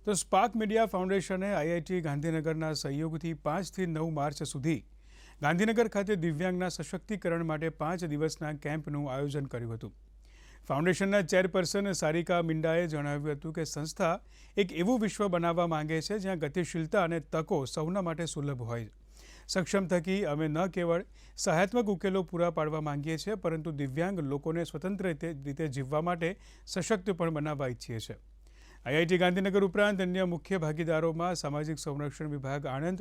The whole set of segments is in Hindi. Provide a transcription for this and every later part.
તો સ્પાર્ક મીડિયા ફાઉન્ડેશને આઈઆઈટી ગાંધીનગરના સહયોગથી 5થી 9 માર્ચ સુધી ગાંધીનગર ખાતે દિવ્યાંગના સશક્તિકરણ માટે 5 દિવસના કેમ્પનું આયોજન કર્યું હતું. ફાઉન્ડેશનના ચેરપર્સન સારિકા મિંડાએ જણાવ્યું હતું કે સંસ્થા એક એવું વિશ્વ બનાવવા માંગે છે જ્યાં ગતિશીલતા અને તકો સૌના માટે સુલભ હોય. સક્ષમ થકી અમે ન કેવળ સહાયાત્મક ઉકેલો પૂરા પાડવા માંગીએ છીએ, પરંતુ દિવ્યાંગ લોકોને સ્વતંત્ર રીતે જીવવા માટે સશક્ત પણ બનાવવા ઈચ્છીએ છીએ. આઈઆઈટી ગાંધીનગર ઉપરાંત અન્ય મુખ્ય ભાગીદારોમાં સામાજિક સંરક્ષણ વિભાગ Anand,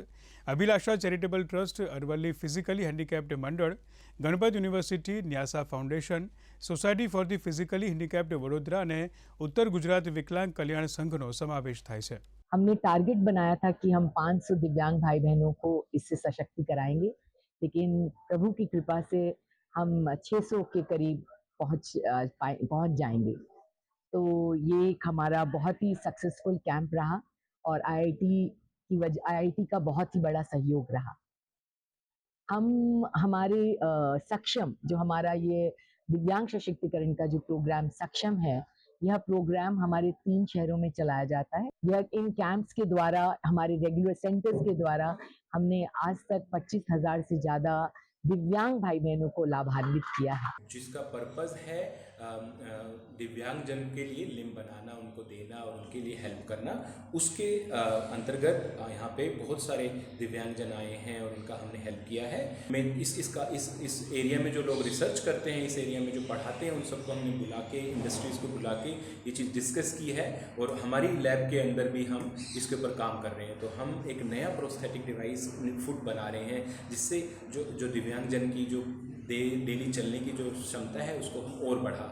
Abhilasha charitable trust, Aravalli physically handicapped મંડળ, Ganpat university, Nyasa foundation, society for the physically handicapped Vadodara અને उत्तर गुजरात विकलांग कल्याण संघનો સમાવેશ થાય છે. हमने टारगेट बनाया था कि हम 500 दिव्यांग भाई बहनों को इससे सशक्त कराएंगे, लेकिन प्रभु की कृपा से हम 600 के करीब पहुंच जाएंगे. तो ये एक हमारा बहुत ही सक्सेसफुल कैंप रहा और आईआईटी का बहुत ही बड़ा सहयोग रहा. हम हमारे सक्षम जो हमारा ये दिव्यांग सशक्तिकरण का जो प्रोग्राम सक्षम है, यह प्रोग्राम हमारे 3 शहरों में चलाया जाता है. यह इन कैंप्स के द्वारा, हमारे रेगुलर सेंटर्स के द्वारा हमने आज तक 25,000 से ज़्यादा दिव्यांग भाई बहनों को लाभान्वित किया है. जिसका पर्पज़ है दिव्यांगजन के लिए लिम्ब बनाना, उनको देना और उनके लिए हेल्प करना. उसके अंतर्गत यहाँ पे बहुत सारे दिव्यांगजन आए हैं और उनका हमने हेल्प किया है. मैं इस एरिया में जो लोग रिसर्च करते हैं, इस एरिया में जो पढ़ाते हैं, उन सबको हमने बुला के, इंडस्ट्रीज़ को बुला के ये चीज़ डिस्कस की है और हमारी लैब के अंदर भी हम इसके ऊपर काम कर रहे हैं. तो हम एक नया प्रोस्थेटिक डिवाइस फुट बना रहे हैं, जिससे जो दिव्यांगजन की जो डेली चलने की जो क्षमता है उसको हम और बढ़ा